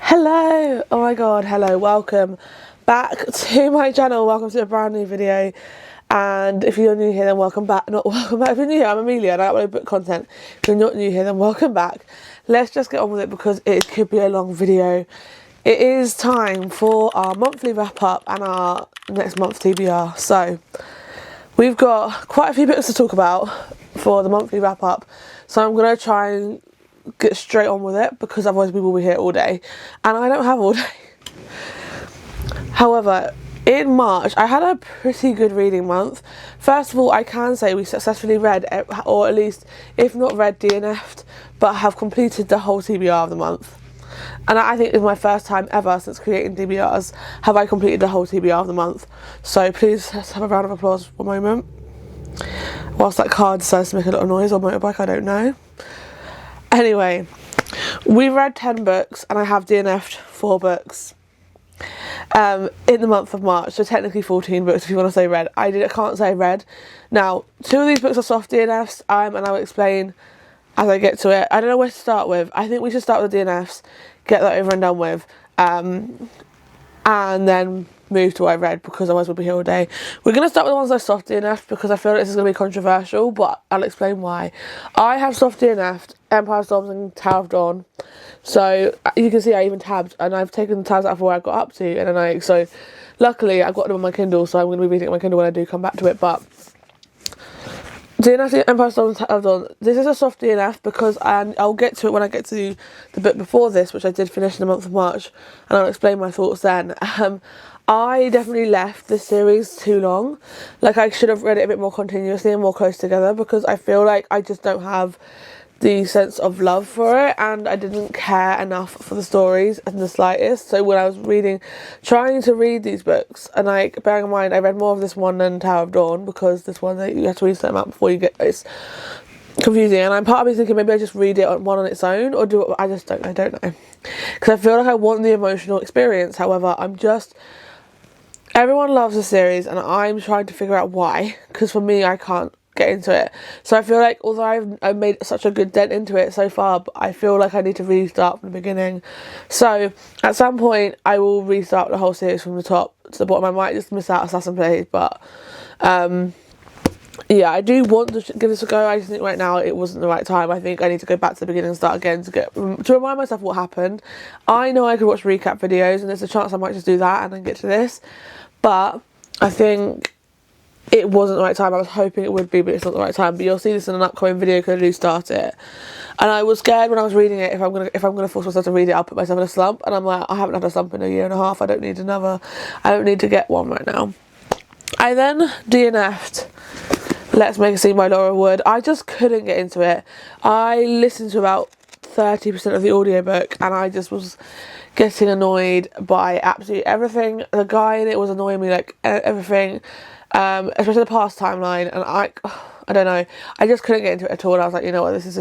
Hello, oh my god, hello, welcome back to my channel, welcome to a brand new video. And if you're new here, then welcome back. Not welcome back. If you're new here, I'm Amelia and I upload book content. If you're not new here, then welcome back. Let's just get on with it because it could be a long video. It is time for our monthly wrap up and our next month TBR. So we've got quite a few books to talk about for the monthly wrap up, so I'm going to try and get straight on with it because otherwise we will be here all day and I don't have all day. However, in March I had a pretty good reading month. First of all, I can say we successfully read, or at least if not read, DNF'd, but have completed the whole TBR of the month. And I think it's my first time ever since creating TBRs have I completed the whole TBR of the month. So please, let's have a round of applause for a moment whilst that car decides to make a little noise, or motorbike, I don't know. Anyway, we read 10 books and I have DNF'd 4 books in the month of March, so technically 14 books if you want to say read. I can't say read. Now, 2 of these books are soft DNFs, and I'll explain as I get to it. I don't know where to start with. I think we should start with the DNFs, get that over and done with, and then move to what I read, because otherwise we'll be here all day. We're going to start with the ones I soft DNF'd because I feel like this is going to be controversial, but I'll explain why. I have soft DNF'd Empire Storms and Tower of Dawn. So you can see I even tabbed, and I've taken the tabs out of where I got up to, and so luckily I've got them on my Kindle, so I'm going to be reading it on my Kindle when I do come back to it. But DNF Empire Storms and Tower of Dawn, this is a soft DNF because, and I'll get to it when I get to the book before this, which I did finish in the month of March, and I'll explain my thoughts then. I definitely left this series too long. Like, I should have read it a bit more continuously and more close together, because I feel like I just don't have the sense of love for it, and I didn't care enough for the stories in the slightest. So when I was trying to read these books, and like, bearing in mind I read more of this one than Tower of Dawn, because this one you have to read a certain amount before you get it's confusing, and I'm part of me thinking maybe I just read it on its own, or do it. I don't know, because I feel like I want the emotional experience. However, everyone loves the series and I'm trying to figure out why, because for me I can't get into it. So I feel like although I've made such a good dent into it so far, but I feel like I need to restart from the beginning. So at some point I will restart the whole series from the top to the bottom. I might just miss out Assassin Plays, but yeah, I do want to give this a go. I just think right now it wasn't the right time. I think I need to go back to the beginning and start again to remind myself what happened. I know I could watch recap videos, and there's a chance I might just do that and then get to this, but I think it wasn't the right time. I was hoping it would be, but it's not the right time. But you'll see this in an upcoming video because I do start it. And I was scared when I was reading it, if I'm gonna force myself to read it, I'll put myself in a slump. And I'm like, I haven't had a slump in a year and a half. I don't need to get one right now. I then DNF'd Let's Make a Scene by Laura Wood. I just couldn't get into it. I listened to about 30% of the audiobook and I just was getting annoyed by absolutely everything. The guy in it was annoying me, like everything, especially the past timeline, and I don't know, I just couldn't get into it at all. And I was like, you know what, this is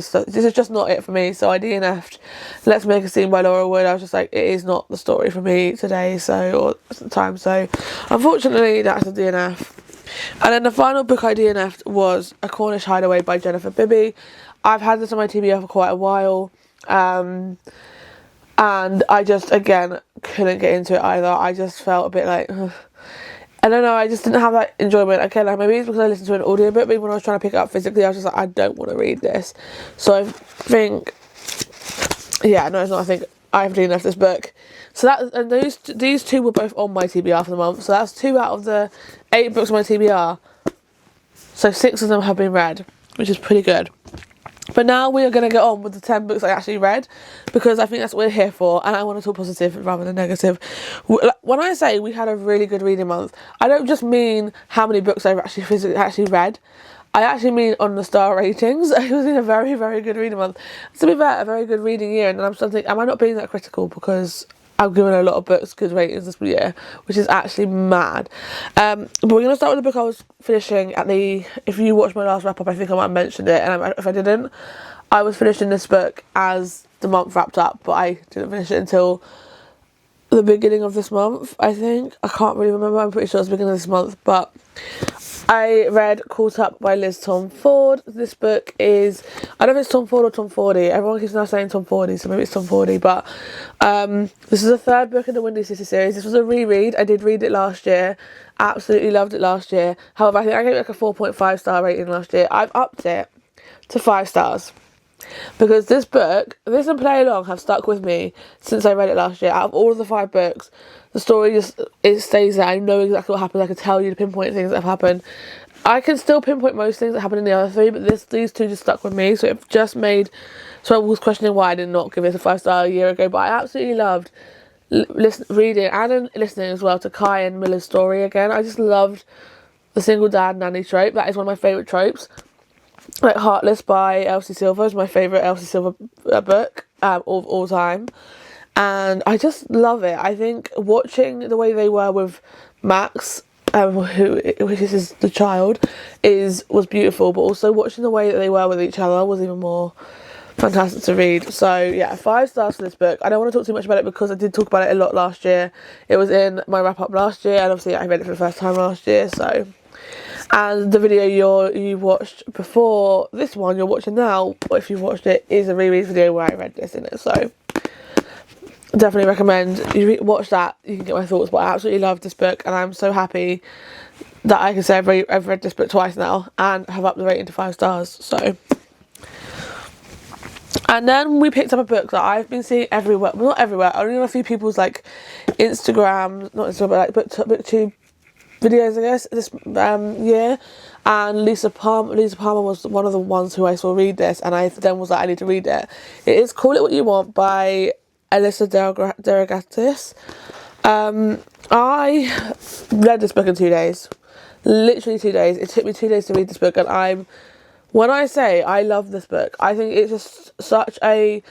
just not it for me. So I DNF'd Let's Make a Scene by Laura Wood. I was just like, it is not the story for me today, or at the time. So unfortunately that's a DNF. And then the final book I DNF'd was A Cornish Hideaway by Jennifer Bibby. I've had this on my TBR for quite a while, and I just, again, couldn't get into it either. I just felt a bit like, I don't know, I just didn't have that enjoyment. Okay, like maybe it's because I listened to an audiobook, but when I was trying to pick it up physically, I was just like, I don't want to read this. So I think, yeah, no, it's not, I think I've DNF'd this book. So these 2 were both on my TBR for the month. So that's 2 out of the 8 books on my TBR. So 6 of them have been read, which is pretty good. But now we are going to get on with the 10 books I actually read, because I think that's what we're here for, and I want to talk positive rather than negative. When I say we had a really good reading month, I don't just mean how many books I've actually read. I actually mean on the star ratings. It was in a very, very good reading month. To be fair, a very good reading year, and I'm starting to think, am I not being that critical because I've given a lot of books good ratings this year, which is actually mad. But we're going to start with the book I was finishing if you watched my last wrap up, I think I might have mentioned it, and if I didn't, I was finishing this book as the month wrapped up, but I didn't finish it until the beginning of this month, I think. I can't really remember, I'm pretty sure it's the beginning of this month, but I read Caught Up by Liz Tom Ford. This book is, I don't know if it's Tom Ford or Tom Fordy. Everyone keeps now saying Tom Fordy, so maybe it's Tom Fordy. But this is the third book in the Windy City series. This was a reread. I did read it last year. Absolutely loved it last year. However, I think I gave it like a 4.5 star rating last year. I've upped it to 5 stars. Because this book, this and Play Along have stuck with me since I read it last year. Out of all of the 5 books, the story just, it stays there. I know exactly what happens. I can tell you to pinpoint things that have happened. I can still pinpoint most things that happened in the other 3, but these 2 just stuck with me. So it just made, so I was questioning why I did not give it a 5 star a year ago. But I absolutely loved reading and listening as well to Kai and Miller's story again. I just loved the single dad nanny trope. That is one of my favourite tropes. Like Heartless by Elsie Silver is my favourite Elsie Silver book of all time, and I just love it. I think watching the way they were with Max, which is the child, was beautiful, but also watching the way that they were with each other was even more fantastic to read. So yeah, 5 stars for this book. I don't want to talk too much about it because I did talk about it a lot last year. It was in my wrap up last year, and obviously I read it for the first time last year, so. And the video you watched before this one you're watching now, or if you've watched it, is a reread video where I read this in it. So definitely recommend you watch that. You can get my thoughts. But I absolutely love this book, and I'm so happy that I can say I've read this book twice now and have upped the rating to 5 stars. So, and then we picked up a book that I've been seeing everywhere. Well, not everywhere. Only on a few people's like Instagram, not Instagram, but like booktube videos, I guess, this year. And Lisa Palmer was one of the ones who I saw read this, and I then was like, I need to read it. It is Call It What You Want by Alyssa Derogatis. I read this book in 2 days. Literally 2 days. It took me 2 days to read this book, and when I say I love this book, I think it's just such a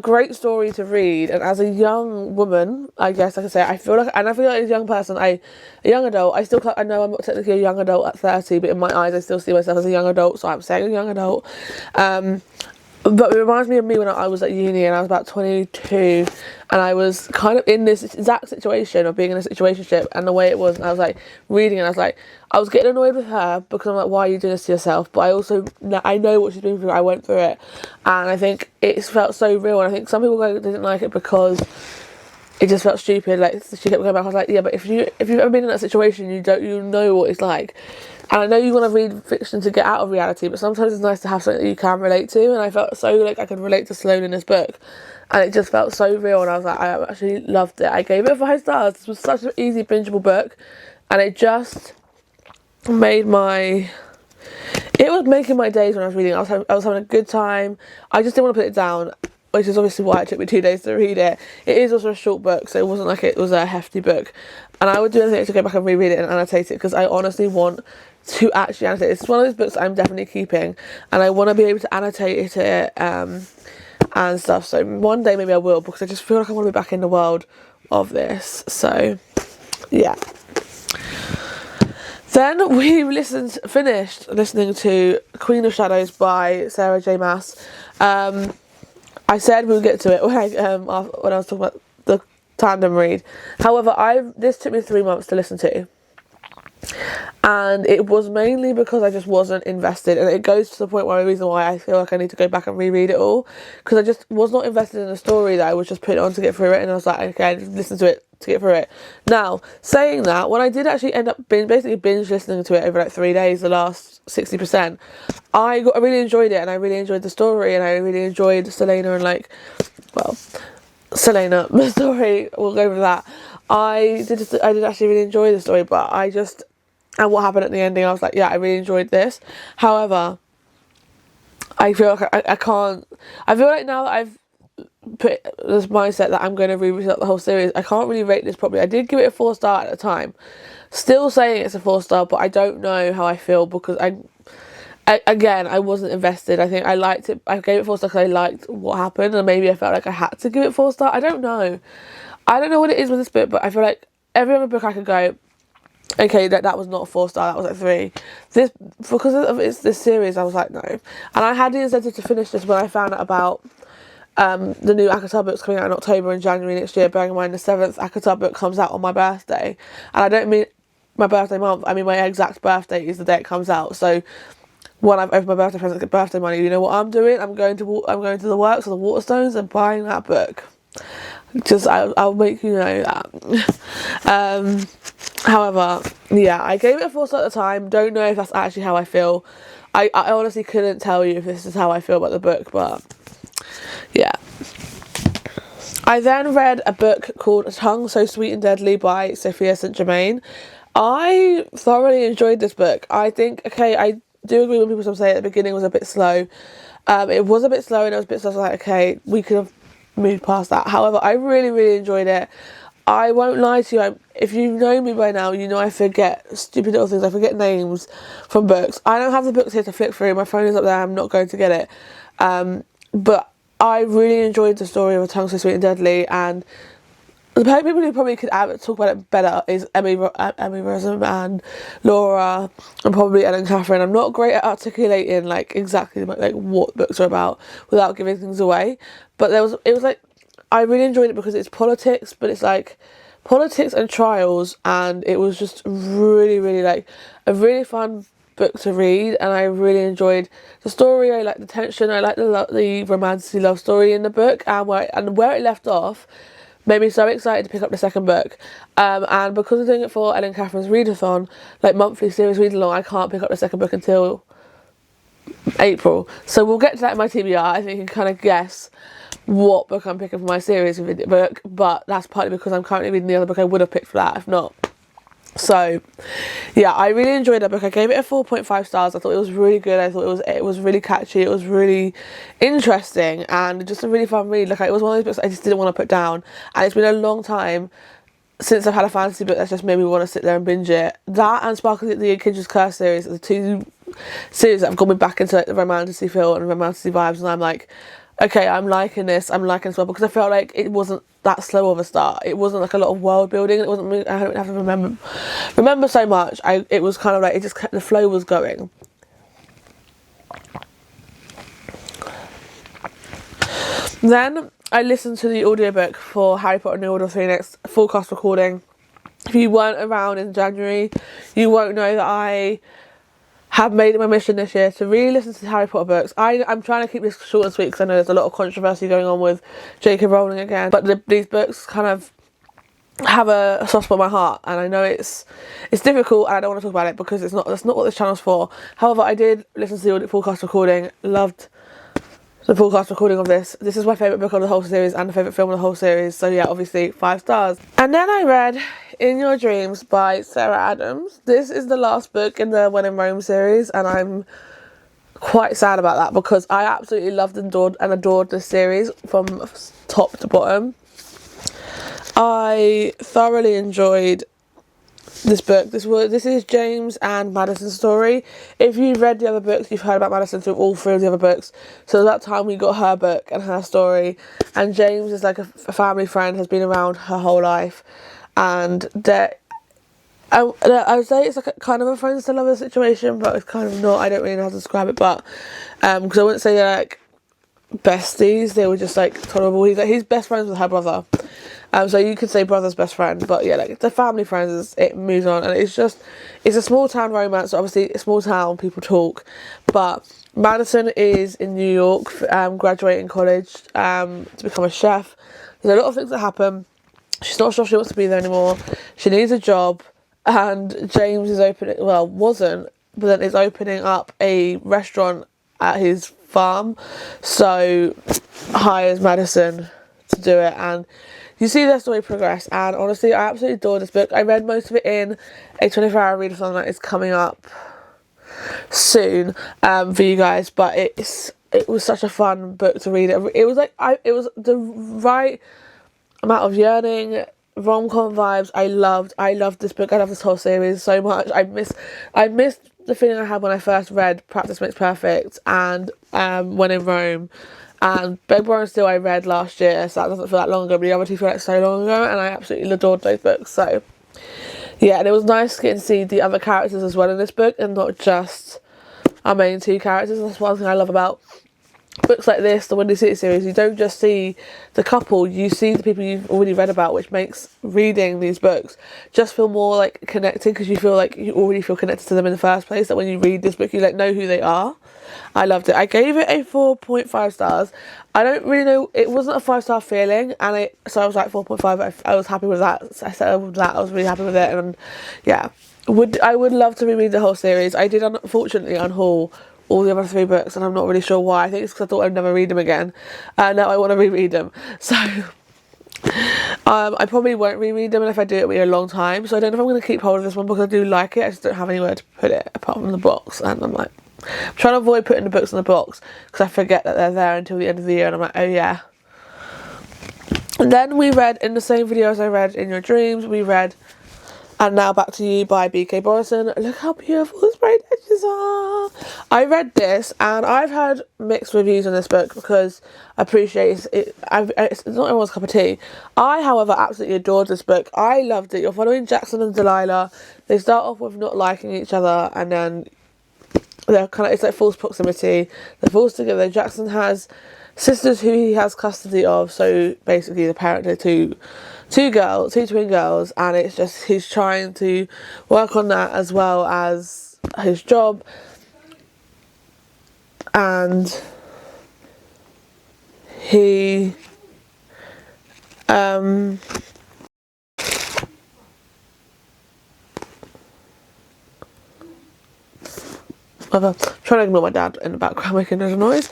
great story to read. And as a young woman, I guess I can say, I feel like as a young person, a young adult, I know I'm not technically a young adult at 30, but in my eyes I still see myself as a young adult, so I'm saying a young adult. But it reminds me of me when I was at uni and I was about 22, and I was kind of in this exact situation of being in a situationship, and the way it was, and I was like reading, and I was getting annoyed with her because I'm like, why are you doing this to yourself? But I know what she's been through. I went through it, and I think it felt so real. And I think some people didn't like it because it just felt stupid. Like, she kept going back. I was like, yeah, but if you've ever been in that situation, you know what it's like. And I know you want to read fiction to get out of reality, but sometimes it's nice to have something that you can relate to. And I felt so like I could relate to Sloane in this book, and it just felt so real. And I was like, I actually loved it. I gave it 5 stars. This was such an easy bingeable book, and it just made it was making my days when I was reading. I was having a good time. I just didn't want to put it down, which is obviously why it took me 2 days to read it. It is also a short book, so it wasn't like it was a hefty book. And I would do anything to go back and reread it and annotate it, because I honestly want to actually annotate it. It's one of those books I'm definitely keeping, and I want to be able to annotate it and stuff. So one day maybe I will, because I just feel like I want to be back in the world of this. So yeah. Then we finished listening to Queen of Shadows by Sarah J. Maas. I said we would get to it when I was talking about the tandem read. However, this took me 3 months to listen to, and it was mainly because I just wasn't invested. And it goes to the point where the reason why I feel like I need to go back and reread it all, because I just was not invested in the story that I was just putting on to get through it. And I was like, okay, I just listen to it to get through it. Now, saying that, when I did actually end up basically binge listening to it over like 3 days, the last 60%, I really enjoyed it, and I really enjoyed the story, and I really enjoyed Selena and Selena, the story, we'll go with that. I did actually really enjoy the story, but and what happened at the ending, I was like, yeah, I really enjoyed this. However, I feel like I can't, I feel like now that I've put this mindset that I'm going to reread the whole series, I can't really rate this properly. I did give it a 4 star at the time, still saying it's a 4 star, but I don't know how I feel, because I wasn't invested. I think I liked it. I gave it 4 stars because I liked what happened, and maybe I felt like I had to give it 4 star. I don't know what it is with this book, but I feel like every other book I could go, okay, that was not a 4 star, that was like 3. Because of this series, I was like, no. And I had the incentive to finish this when I found out about the new ACOTAR book's coming out in October and January next year. Bearing in mind the 7th ACOTAR book comes out on my birthday, and I don't mean my birthday month, I mean my exact birthday is the day it comes out. So when I've opened my birthday present, get birthday money, you know what I'm doing? I'm going to the works of the Waterstones and buying that book. Just I'll make you know that. However, yeah, I gave it a 4 star at the time. Don't know if that's actually how I feel. I honestly couldn't tell you if this is how I feel about the book, but yeah. I then read a book called A Tongue So Sweet and Deadly by Sophia St. Germain. I thoroughly enjoyed this book. I think, okay, I do agree with people some say at the beginning was a bit slow. It was a bit slow and it was a bit slow. I was like, okay, we could have moved past that. However, I really, really enjoyed it. I won't lie to you. If you know me by now, you know I forget stupid little things. I forget names from books. I don't have the books here to flick through. My phone is up there. I'm not going to get it. But I really enjoyed the story of A Tongue So Sweet and Deadly, and the people who probably could talk about it better is Emmy Rossum and Laura and probably Ellen Catherine. I'm not great at articulating like exactly like what books are about without giving things away, but it was like I really enjoyed it because it's politics, but it's like politics and trials, and it was just really, really like a really fun book to read, and I really enjoyed the story. I liked the tension. I liked the romantic love story in the book, and where it left off made me so excited to pick up the second book. And because I'm doing it for Ellen Catherine's readathon, like monthly series read along, I can't pick up the second book until April. So we'll get to that in my TBR. I think you can kind of guess what book I'm picking for my series book, but that's partly because I'm currently reading the other book I would have picked for that if not. So yeah, I really enjoyed that book. I gave it a 4.5 stars. I thought it was really good. I thought it was really catchy. It was really interesting and just a really fun read. Like it was one of those books I just didn't want to put down, and it's been a long time since I've had a fantasy book that's just made me want to sit there and binge it. That and Sparkle the Kindred's Curse series are the two series that have got me back into like the romantasy feel and romantasy vibes, and I'm like, okay, I'm liking this as well, because I felt like it wasn't that slow of a start. It wasn't like a lot of world building. It wasn't. I don't have to remember so much. It was kind of like it just kept, the flow was going. Then I listened to the audiobook for Harry Potter and the Order of the Phoenix, full cast recording. If you weren't around in January, you won't know that I have made it my mission this year to really listen to the Harry Potter books. I'm trying to keep this short and sweet because I know there's a lot of controversy going on with J.K. Rowling again. But these books kind of have a soft spot in my heart, and I know it's difficult, and I don't want to talk about it because that's not what this channel's for. However, I did listen to the full cast recording, loved the full cast recording of this. This is my favourite book of the whole series and the favourite film of the whole series, so yeah, obviously 5 stars. And then I read In Your Dreams by Sarah Adams. This is the last book in the When in Rome series, and I'm quite sad about that because I absolutely loved and adored this series from top to bottom. I thoroughly enjoyed this book. This is James and Madison's story. If you've read the other books, you've heard about Madison through all 3 of the other books. So at that time we got her book and her story, and James is like a family friend, has been around her whole life, and I would say it's like a kind of a friends to lovers situation, but it's kind of not. I don't really know how to describe it, but because I wouldn't say they're like besties, they were just like tolerable. He's best friends with her brother. So you could say brother's best friend, but yeah, like the family friends, it moves on, and it's a small town romance. So obviously, a small town, people talk, but Madison is in New York, graduating college to become a chef. There's a lot of things that happen. She's not sure she wants to be there anymore. She needs a job, and James is wasn't, but then is opening up a restaurant at his farm, so hires Madison to do it, and you see their story progress, and honestly I absolutely adore this book. I read most of it in a 24-hour readathon that is coming up soon for you guys, but it was such a fun book to read. It was like it was the right amount of yearning, rom-com vibes. I loved this book. I love this whole series so much. I missed the feeling I had when I first read Practice Makes Perfect and When in Rome. And Beg, Borrow and Steal I read last year, so that doesn't feel that long ago, but the other two feel like so long ago, and I absolutely adored those books. So yeah, and it was nice getting to see the other characters as well in this book, and not just our main 2 characters. That's one thing I love about books like this, the Windy City series, you don't just see the couple, you see the people you've already read about, which makes reading these books just feel more like connected, because you feel like you already feel connected to them in the first place, that when you read this book you like know who they are. I loved it. I gave it a 4.5 stars. I don't really know, it wasn't a 5-star feeling, and so I was like 4.5. I was happy with that. I settled with that. I was really happy with it, and yeah, I would love to reread the whole series. I did unfortunately unhaul all the other 3 books, and I'm not really sure why. I think it's because I thought I'd never read them again, and now I want to reread them. So I probably won't reread them, and if I do, it'll be a long time. So I don't know if I'm going to keep hold of this one, because I do like it. I just don't have anywhere to put it apart from the box, and I'm trying to avoid putting the books in the box, because I forget that they're there until the end of the year, and I'm like, oh yeah. And then we read, in the same video as I read In Your Dreams, we read And Now Back to You by B.K. Borison. Look how beautiful the sprayed edges are. I read this, and I've had mixed reviews on this book, because I appreciate it. It's not everyone's cup of tea. I, however, absolutely adored this book. I loved it. You're following Jackson and Delilah. They start off with not liking each other, and then they're it's like false proximity. They're forced together. Jackson has sisters who he has custody of, so basically the parent to two twin girls, and it's just he's trying to work on that as well as his job, and he I'm trying to ignore my dad in the background making a noise.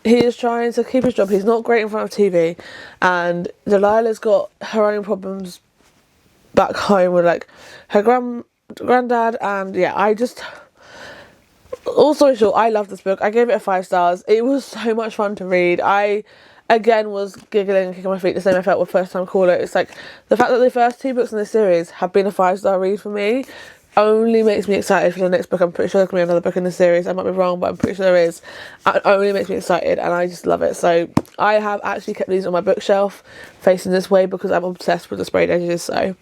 He is trying to keep his job. He's not great in front of TV, and Delilah's got her own problems back home with like her granddad, and yeah, also short, I love this book. I gave it a 5 stars. It was so much fun to read. I again was giggling and kicking my feet the same I felt with First Time Caller. It's like the fact that the first 2 books in this series have been a 5-star read for me only makes me excited for the next book. I'm pretty sure there's going to be another book in the series. I might be wrong, but I'm pretty sure there is. It only makes me excited, and I just love it. So I have actually kept these on my bookshelf facing this way, because I'm obsessed with the sprayed edges. So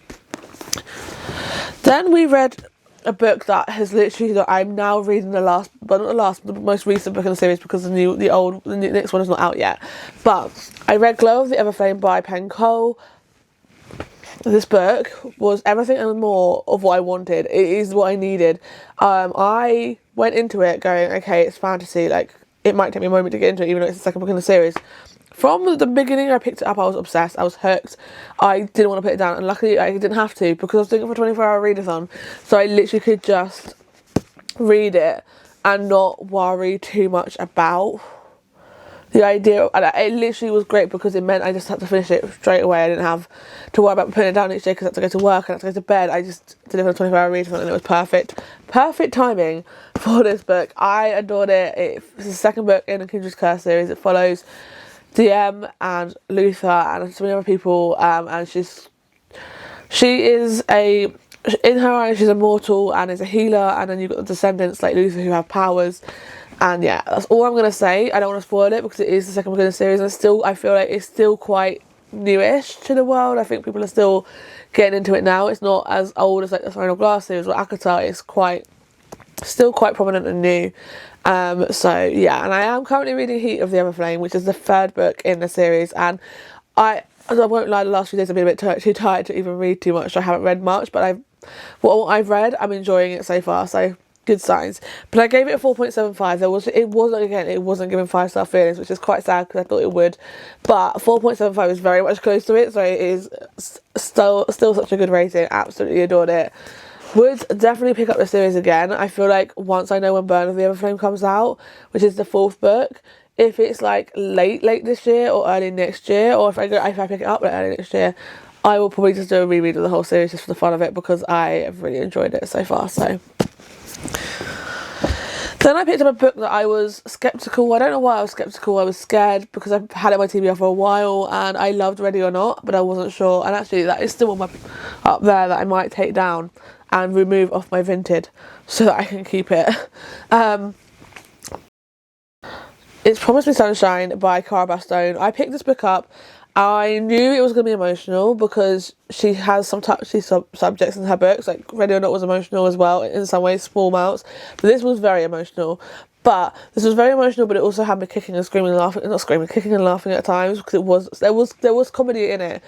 then we read a book that has literally, I'm now reading the most recent book in the series, because the next one is not out yet. But I read Glow of the Everflame by Penn Cole. This book was everything and more of what I wanted. It is what I needed. I went into it going, okay, it's fantasy, like it might take me a moment to get into it, even though it's the second book in the series. From the beginning I picked it up, I was obsessed, I was hooked. I didn't want to put it down, and luckily I didn't have to, because I was doing it for a 24-hour readathon, so I literally could just read it and not worry too much about the idea. And it literally was great, because it meant I just had to finish it straight away. I didn't have to worry about putting it down each day, because I had to go to work and I had to go to bed. I just did it for a 24-hour readathon, and it was perfect timing for this book. I adored it. It's the second book in the Kindred's Curse series. It follows DM and Luther and so many other people, and she is in her eyes she's immortal and is a healer, and then you've got the descendants like Luther who have powers. And yeah, that's all I'm going to say. I don't want to spoil it, because it is the second book in the series, and I feel like it's still quite newish to the world. I think people are still getting into it now. It's not as old as like the Throne of Glass series or Akata. It's still quite prominent and new. So yeah, and I am currently reading Heat of the Everflame, which is the 3rd book in the series, and I won't lie, the last few days I've been a bit too tired to even read too much. So I haven't read much, but what I've read, I'm enjoying it so far, so good signs. But I gave it a 4.75. It wasn't giving 5-star feelings, which is quite sad, because I thought it would, but 4.75 is very much close to it, so it is still such a good rating. Absolutely adored it. Would definitely pick up the series again. I feel like once I know when Burn of the Everflame comes out, which is the 4th book, if it's like late this year or early next year, or if I pick it up like early next year, I will probably just do a reread of the whole series just for the fun of it, because I have really enjoyed it so far. So then I picked up a book that I was sceptical. I don't know why I was sceptical. I was scared, because I've had it on my TBR for a while, and I loved Ready or Not, but I wasn't sure. And actually that is still up there that I might take down and remove off my Vinted, so that I can keep it. It's Promise Me Sunshine by Cara Bastone. I picked this book up. I knew it was going to be emotional, because she has some touchy subjects in her books. Like Ready or Not was emotional as well, in some ways, small amounts. But this was very emotional. But this was very emotional, but it also had me kicking and screaming and laughing, not screaming, kicking and laughing at times, because there was comedy in it,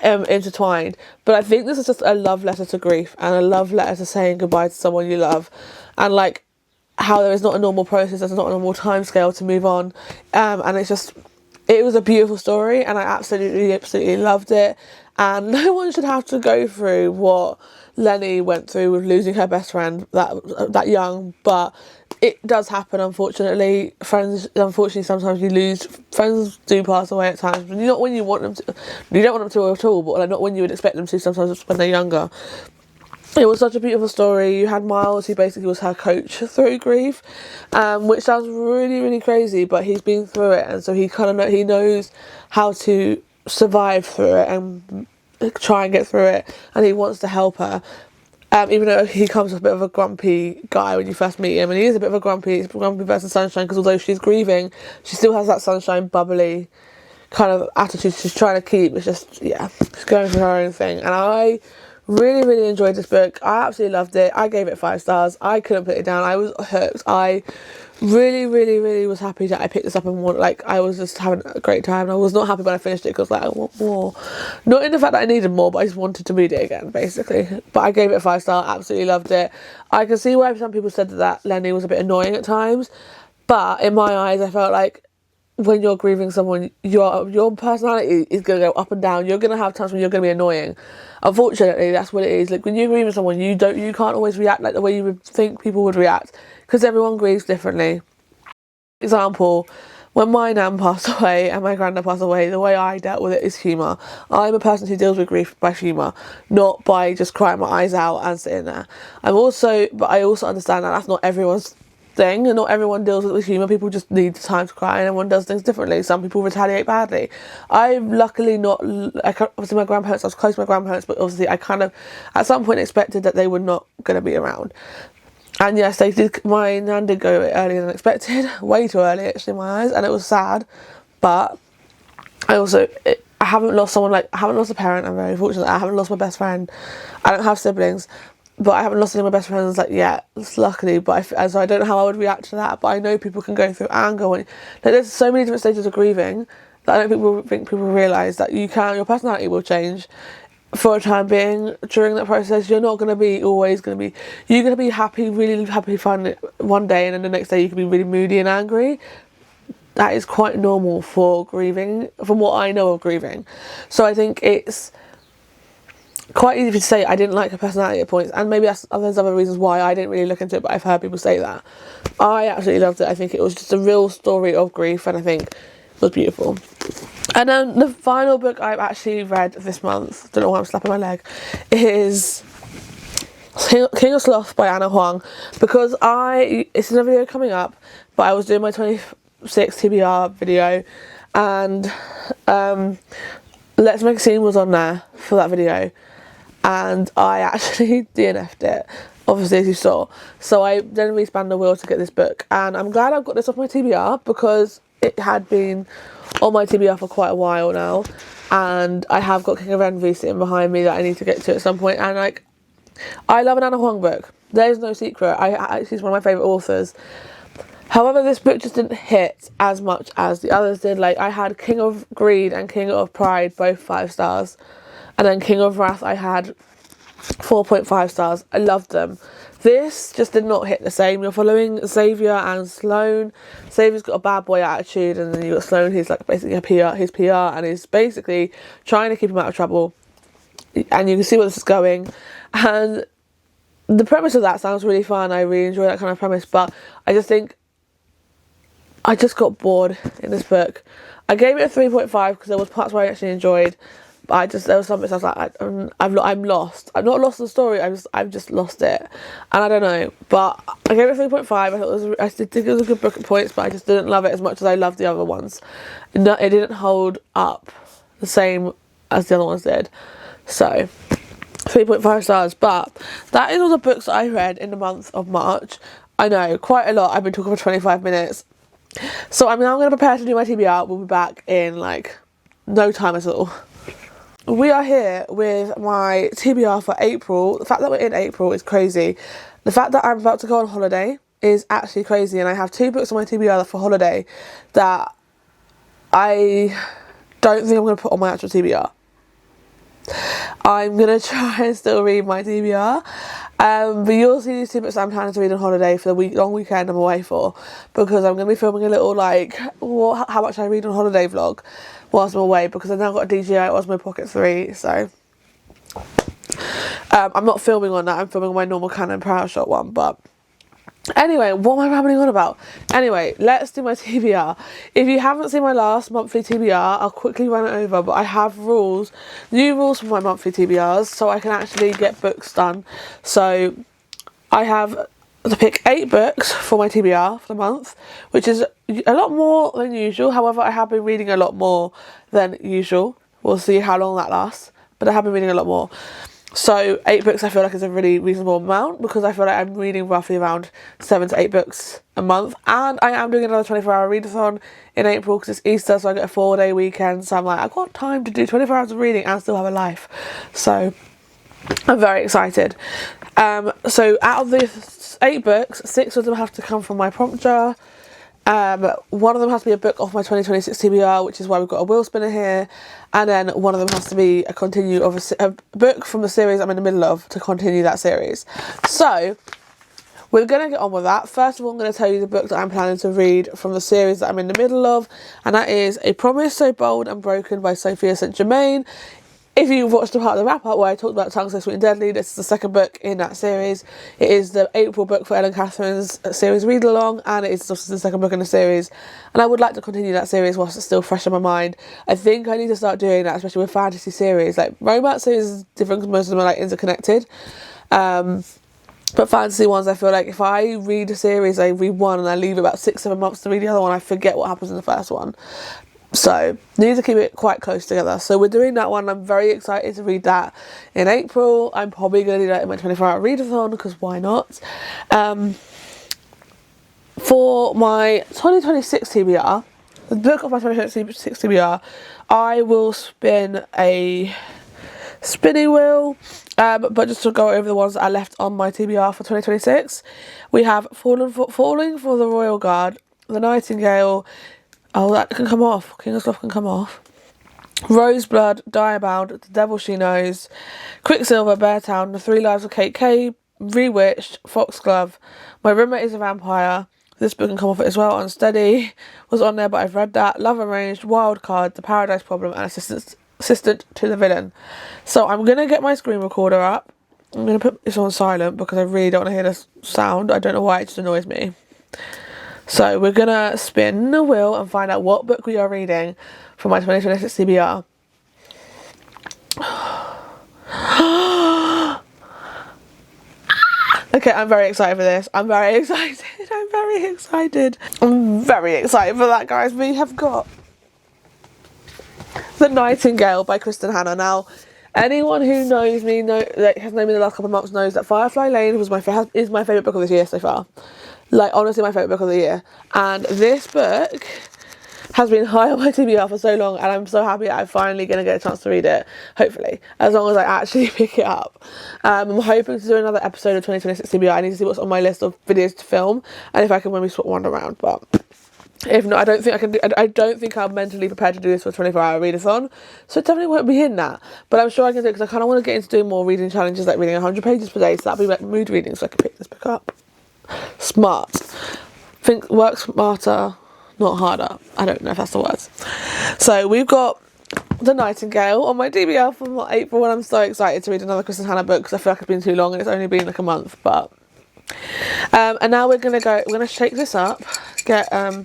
intertwined. But I think this is just a love letter to grief and a love letter to saying goodbye to someone you love, and like how there is not a normal process, there's not a normal time scale to move on, and it was a beautiful story, and I absolutely loved it. And no one should have to go through what Lenny went through with losing her best friend that young, but it does happen, unfortunately. Friends, unfortunately, sometimes you lose. Friends do pass away at times, but not when you want them to. You don't want them to at all, but like, not when you would expect them to, sometimes when they're younger. It was such a beautiful story. You had Miles, who basically was her coach through grief, which sounds really, really crazy, but he's been through it, and so he kind of he knows how to survive through it and try and get through it, and he wants to help her. Even though he comes with a bit of a grumpy guy when you first meet him, and he is a bit of a grumpy person, sunshine, because although she's grieving, she still has that sunshine, bubbly kind of attitude she's trying to keep. It's just, yeah, she's going through her own thing. And I really, really enjoyed this book. I absolutely loved it. I gave it 5 stars. I couldn't put it down. I was hooked. I really, really, really was happy that I picked this up and I was just having a great time. And I was not happy when I finished it because I want more. Not in the fact that I needed more, but I just wanted to read it again, basically. But I gave it 5 stars. Absolutely loved it. I can see why some people said that Lenny was a bit annoying at times, but in my eyes, I felt like when you're grieving someone, your personality is going to go up and down. You're going to have times when you're going to be annoying. Unfortunately, that's what it is. Like, when you're grieving someone, you can't always react like the way you would think people would react, because everyone grieves differently. For example, when my nan passed away and my granddad passed away, the way I dealt with it is humour. I'm a person who deals with grief by humour, not by just crying my eyes out and sitting there. But I also understand that that's not everyone's thing, and not everyone deals with humour. People just need time to cry, and everyone does things differently. Some people retaliate badly. I'm luckily not, obviously my grandparents, I was close to my grandparents, but obviously I kind of at some point expected that they were not going to be around. And yes, my nan did go earlier than expected, way too early actually in my eyes, and it was sad. But I haven't lost I haven't lost a parent. I'm very fortunate. I haven't lost my best friend. I don't have siblings, but I haven't lost any of my best friends yet, luckily. So I don't know how I would react to that. But I know people can go through anger. There's so many different stages of grieving that I don't think people realise that your personality will change for a time being. During that process, you're not going to be always going to be. You're going to be happy, really happy, fun one day, and then the next day you can be really moody and angry. That is quite normal for grieving, from what I know of grieving. So I think it's quite easy to say I didn't like her personality at points, and maybe there's other reasons why I didn't really look into it, but I've heard people say that. I absolutely loved it. I think it was just a real story of grief, and I think it was beautiful. And then the final book I've actually read this month, don't know why I'm slapping my leg, is King of Sloth by Anna Huang, because it's another video coming up, but I was doing my 26 TBR video, and Let's Make a Scene was on there for that video, and I actually DNF'd it, obviously, as you saw. So I then respanned the wheel to get this book, and I'm glad I've got this off my TBR, because it had been on my TBR for quite a while now, and I have got King of Envy sitting behind me that I need to get to at some point. And I love an Anna Huang book, there's no secret. She's one of my favourite authors. However, this book just didn't hit as much as the others did. I had King of Greed and King of Pride, both 5 stars, and then King of Wrath I had 4.5 stars. I loved them. This just did not hit the same. You're following Xavier and Sloane. Xavier's got a bad boy attitude, and then you've got Sloane, who's basically his PR, and he's basically trying to keep him out of trouble. And you can see where this is going. And the premise of that sounds really fun. I really enjoy that kind of premise, but I just think I just got bored in this book. I gave it a 3.5 because there was parts where I actually enjoyed, but there was some bits I was like, I'm lost. I'm not lost in the story. I've just lost it, and I don't know. But I gave it a 3.5. I thought I did think it was a good book at points, but I just didn't love it as much as I loved the other ones. It didn't hold up the same as the other ones did. So 3.5 stars. But that is all the books that I read in the month of March. I know, quite a lot. I've been talking for 25 minutes. So I'm now going to prepare to do my TBR. We'll be back in no time at all. We are here with my TBR for April. The fact that we're in April is crazy. The fact that I'm about to go on holiday is actually crazy, and I have 2 books on my TBR for holiday that I don't think I'm going to put on my actual TBR. I'm going to try and still read my TBR, but you'll see these 2 books I'm planning to read on holiday for the long weekend I'm away for, because I'm going to be filming a little like how much I read on holiday vlog whilst I'm away, because I've now got a DJI Osmo Pocket 3, so I'm not filming on that, I'm filming on my normal Canon Powershot one. But anyway, what am I rambling on about? Anyway, let's do my TBR. If you haven't seen my last monthly TBR, I'll quickly run it over, but I have new rules for my monthly TBRs, so I can actually get books done. So I have to pick 8 books for my TBR for the month, which is a lot more than usual. However, I have been reading a lot more than usual. We'll see how long that lasts, but I have been reading a lot more. So 8 books I feel like is a really reasonable amount, because I feel like I'm reading roughly around 7 to 8 books a month, and I am doing another 24-hour readathon in April because it's Easter, so I get a 4-day weekend, so I'm like, I've got time to do 24 hours of reading and still have a life. So I'm very excited. So out of the 8 books, 6 of them have to come from my prompt jar. One of them has to be a book off my 2026 TBR, which is why we've got a wheel spinner here, and then one of them has to be a continue of a book from the series I'm in the middle of to continue that series. So we're going to get on with that. First of all, I'm going to tell you the book that I'm planning to read from the series that I'm in the middle of, and that is A Promise So Bold and Broken by Sophia St. Germain. If you watched the part of the wrap-up where I talked about Tongue So Sweet and Deadly, this is the second book in that series. It is the April book for Ellen Catherine's series read-along, and it is also the second book in the series. And I would like to continue that series whilst it's still fresh in my mind. I think I need to start doing that, especially with fantasy series. Like, romance series is different because most of them are, like, interconnected. But fantasy ones, I feel like if I read a series, I read one and I leave about 6-7 months to read the other one, I forget what happens in the first one. So, need to keep it quite close together. So we're doing that one. I'm very excited to read that in April. I'm probably going to do that in my 24-hour readathon, because why not? For my 2026 TBR, the book of my 2026 TBR, I will spin a spinny wheel. But just to go over the ones that I left on my TBR for 2026, we have Falling for the Royal Guard, The Nightingale. Oh, that can come off. King of Sloth can come off. Roseblood, Diabound, The Devil She Knows, Quicksilver, Beartown, The 3 Lives of Kate K, Rewitched, Foxglove, My Roommate is a Vampire. This book can come off it as well. Unsteady was on there, but I've read that. Love Arranged, Wildcard, The Paradise Problem, and Assistant to the Villain. So I'm going to get my screen recorder up. I'm going to put this on silent because I really don't want to hear this sound. I don't know why, it just annoys me. So we're going to spin the wheel and find out what book we are reading for my 2026 TBR. Okay, I'm very excited for this. I'm very excited for that, guys. We have got The Nightingale by Kristen Hanna. Now, anyone who knows me, has known me the last couple of months, knows that Firefly Lane is my favourite book of this year so far. Like, honestly, my favourite book of the year. And this book has been high on my TBR for so long, and I'm so happy I'm finally going to get a chance to read it, hopefully, as long as I actually pick it up. I'm hoping to do another episode of 2026 TBR. I need to see what's on my list of videos to film, and if I can maybe swap one around, but if not, I don't think I'm mentally prepared to do this for a 24-hour readathon, so it definitely won't be in that, but I'm sure I can do it, because I kind of want to get into doing more reading challenges, like reading 100 pages per day, so that'll be like mood reading, so I can pick this book up. Smart. Think work smarter, not harder. I don't know if that's the words. So we've got The Nightingale on my TBR for April, and I'm so excited to read another Kristen Hanna book because I feel like it's been too long and it's only been like a month. But and now we're gonna shake this up, get them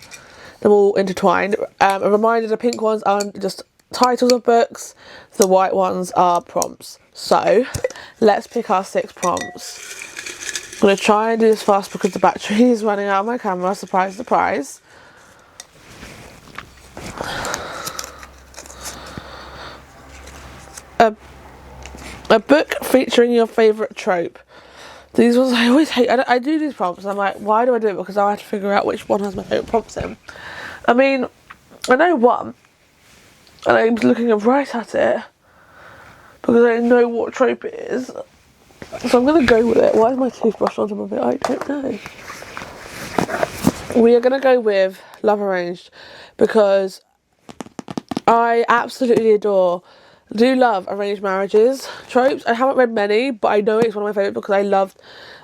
all intertwined. A reminder: the pink ones are just titles of books, the white ones are prompts. So let's pick our 6 prompts. I'm going to try and do this fast because the battery is running out of my camera. Surprise, surprise. A book featuring your favourite trope. These ones I always hate. I do these prompts. I'm like, why do I do it? Because I have to figure out which one has my favourite prompts in. I mean, I know one. And I'm looking right at it. Because I know what trope it is. So I'm going to go with it. Why is my toothbrush on top of it? I don't know. we are going to go with Love Arranged because I absolutely do love arranged marriages tropes. I haven't read many, but I know it's one of my favourites because I loved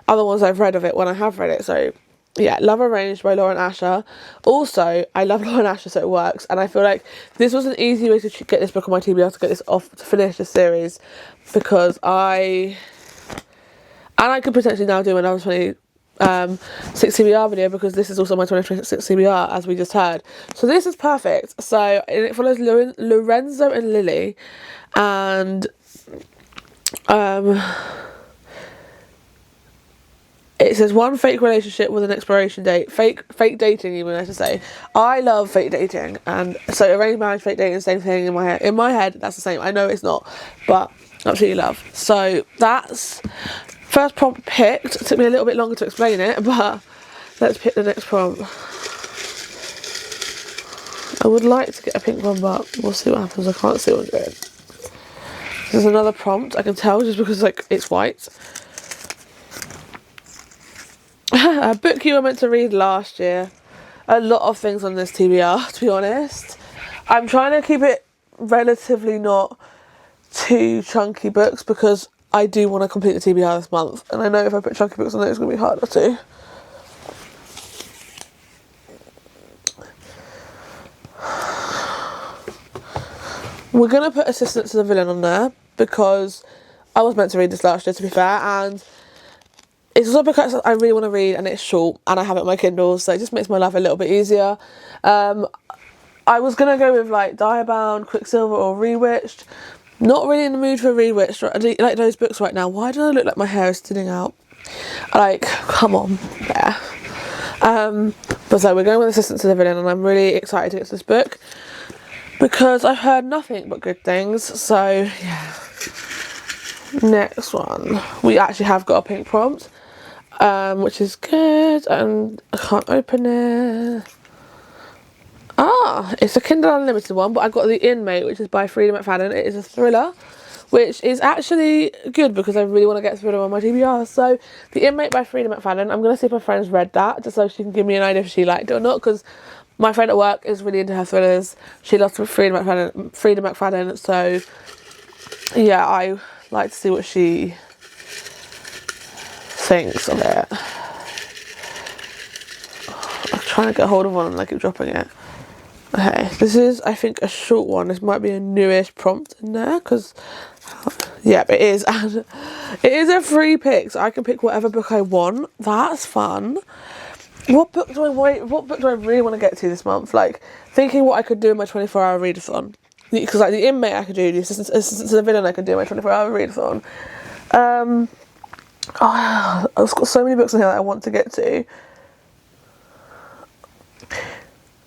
other ones I've read of it when I have read it. So yeah, Love Arranged by Lauren Asher. Also, I love Lauren Asher, so it works. And I feel like this was an easy way to get this book on my TBR, to get this off, to finish the series, because I could potentially now do another 26 TBR video, because this is also my 2026 TBR, as we just heard. So this is perfect. So it follows Lorenzo and Lily, and it says one fake relationship with an expiration date. Fake dating, even, I should say. I love fake dating, and so arranged marriage, fake dating, same thing in my head. In my head, that's the same. I know it's not, but absolutely love. So that's first prompt picked. It took me a little bit longer to explain it, but let's pick the next prompt. I would like to get a pink one, but we'll see what happens. I can't see what I'm doing. There's another prompt. I can tell just because it's white. A book you were meant to read last year. A lot of things on this TBR, to be honest. I'm trying to keep it relatively not too chunky books, because I do want to complete the TBR this month, and I know if I put chunky books on it, it's going to be harder to. We're going to put Assistant to the Villain on there, because I was meant to read this last year, to be fair, and it's also because I really want to read, and it's short, and I have it on my Kindle, so it just makes my life a little bit easier. I was going to go with like Diabound, Quicksilver, or Rewitched. Not really in the mood for Rewitched. I do like those books right now. Why do I look like my hair is thinning out? Like, come on. Yeah. But so we're going with Assistant to the Villain, and I'm really excited to get to this book, because I've heard nothing but good things. So yeah. Next one. We actually have got a pink prompt, which is good, and I can't open it. It's a Kindle Unlimited one, but I got The Inmate, which is by Frida McFadden. It is a thriller, which is actually good because I really want to get through it on my TBR. So The Inmate by Frida McFadden. I'm going to see if my friend's read that, just so she can give me an idea if she liked it or not, because my friend at work is really into her thrillers. She loves Frida McFadden, so yeah, I like to see what she thinks of it. I'm trying to get hold of one and I keep dropping it. Okay, this is, I think, a short one. This might be a newish prompt in there, because yeah, it is, and it is a free pick, so I can pick whatever book I want. That's fun. What book do I really want to get to this month? Like, thinking what I could do in my 24-hour readathon. Because like The Inmate I could do, the Assistant to the Villain I could do in my 24-hour readathon. I've got so many books in here that I want to get to.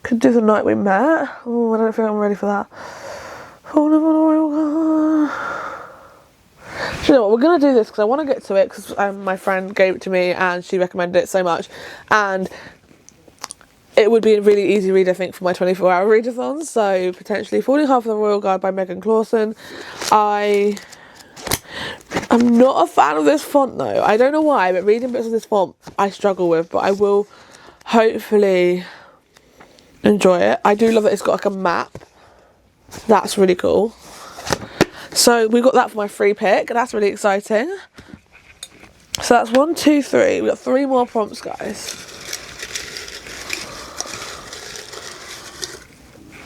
Could do The Night We Met. Oh, I don't think I'm ready for that. Do you know what, we're going to do this because I want to get to it, because my friend gave it to me and she recommended it so much, and it would be a really easy read, I think, for my 24-hour readathon. So potentially Falling Half of the Royal Guard by Megan Clawson. I'm not a fan of this font though. I don't know why, but reading bits of this font I struggle with, but I will hopefully enjoy it. I do love that it's got like a map. That's really cool. So we got that for my free pick. That's really exciting. So that's 1, 2, 3. We've got 3 more prompts, guys.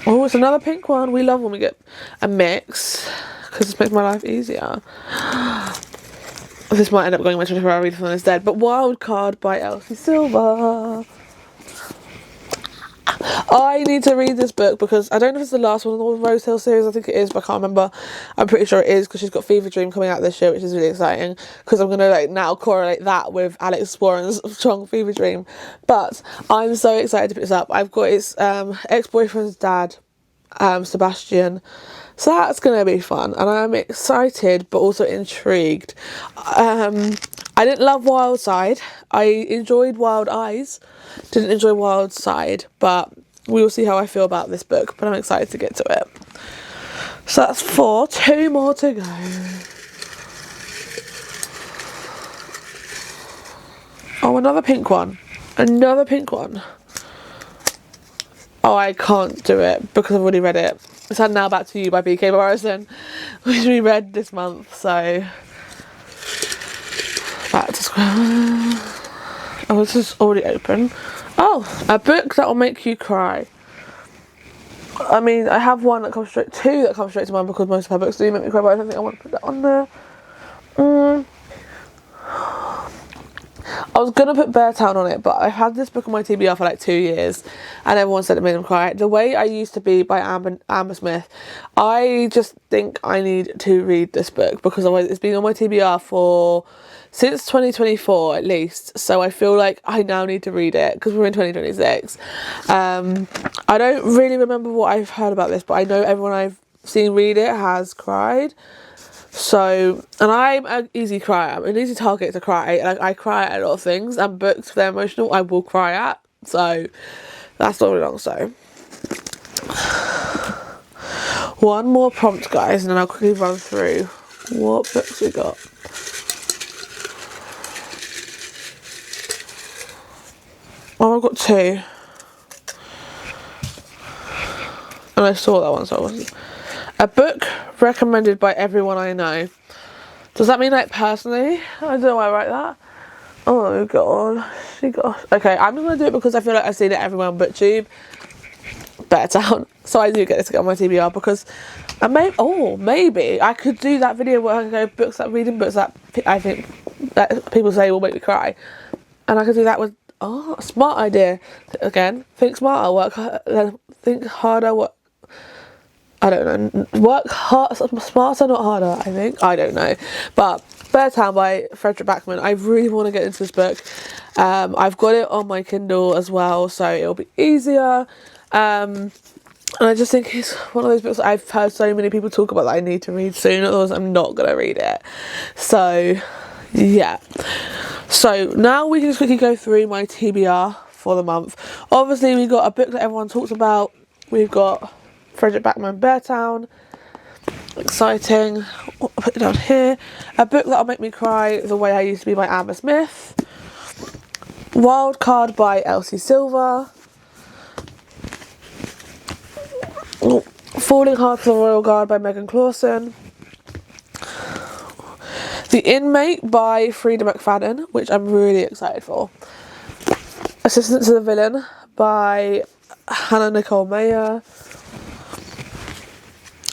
Oh, it's another pink one. We love when we get a mix, because this makes my life easier. This might end up going my 24-hour readathon instead. But Wild Card by Elsie Silver. I need to read this book, because I don't know if it's the last one in the Rose Hill series. I think it is, but I can't remember. I'm pretty sure it is, because she's got Fever Dream coming out this year, which is really exciting, because I'm going to like now correlate that with Alex Warren's strong Fever Dream. But I'm so excited to pick this up. I've got his ex-boyfriend's dad, Sebastian. So that's going to be fun, and I'm excited but also intrigued. I didn't love Wild Side. I enjoyed Wild Eyes. Didn't enjoy Wild Side, but we will see how I feel about this book, but I'm excited to get to it. So that's 4. 2 more to go. Oh, another pink one. Another pink one. Oh, I can't do it because I've already read it. It's had Now Back to You by B.K. Morrison, which we read this month, so back to square. Oh, this is already open. Oh, a book that will make you cry. I mean, I have one that comes straight, two that come straight to mind because most of her books do make me cry, but I don't think I want to put that on there. I was gonna put Beartown on it, but I've had this book on my TBR for like 2 years, and everyone said it made them cry. The Way I Used to Be by Amber Smith. I just think I need to read this book because it's been on my TBR since 2024 at least, so I feel like I now need to read it because we're in 2026. I don't really remember what I've heard about this, but I know everyone I've seen read it has cried. So, and I'm an easy crier. I'm an easy target to cry. Like, I cry at a lot of things, and books, if they're emotional, I will cry at. So, that's not really long. So, one more prompt, guys, and then I'll quickly run through what books we got. Oh, I've got 2. And I saw that one, so I wasn't. A book recommended by everyone I know. Does that mean like personally? I don't know why I write that. Oh god. Okay, I'm just gonna do it because I feel like I've seen it everywhere on BookTube. Beartown. So I do get this to get on my TBR because maybe I could do that video where I go reading books that I think that people say will make me cry. And I could do that with smart idea. Again, think smarter, think harder, I don't know. Work hard, smarter, not harder, I think. I don't know. But Beartown by Frederick Backman. I really want to get into this book. I've got it on my Kindle as well, so it'll be easier. And I just think it's one of those books I've heard so many people talk about that I need to read soon, otherwise I'm not going to read it. So, yeah. So, now we can just quickly go through my TBR for the month. Obviously, we've got a book that everyone talks about. We've got Frederick Backman, Beartown. Exciting. I'll put it down here. A book that'll make me cry, The Way I Used to Be by Amber Smith. Wild Card by Elsie Silver. Falling Hard for the Royal Guard by Megan Clawson. The Inmate by Frida McFadden, which I'm really excited for. Assistant to the Villain by Hannah Nicole Mayer.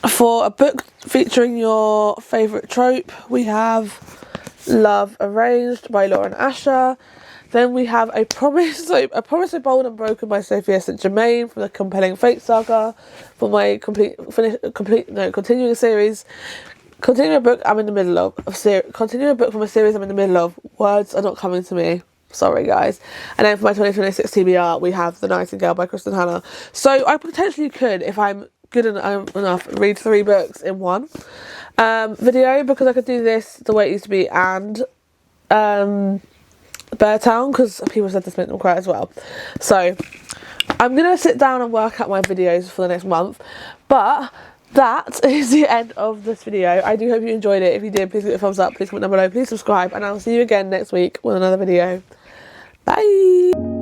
For a book featuring your favourite trope, we have Love Arranged by Lauren Asher. Then we have A Promise So Bold and Broken by Sophia St. Germain from the Compelling Fate saga. For my continuing series. Continuing a book I'm in the middle of. Continuing a book from a series I'm in the middle of. Words are not coming to me. Sorry, guys. And then for my 2026 TBR, we have The Nightingale by Kristen Hanna. So I potentially could, if I'm good enough, read 3 books in one video, because I could do this, The Way It Used to Be, and Beartown, because people said this made them cry as well. So I'm gonna sit down and work out my videos for the next month, but that is the end of this video. I do hope you enjoyed it. If you did, please give it a thumbs up, please comment down below, please subscribe, and I'll see you again next week with another video. Bye.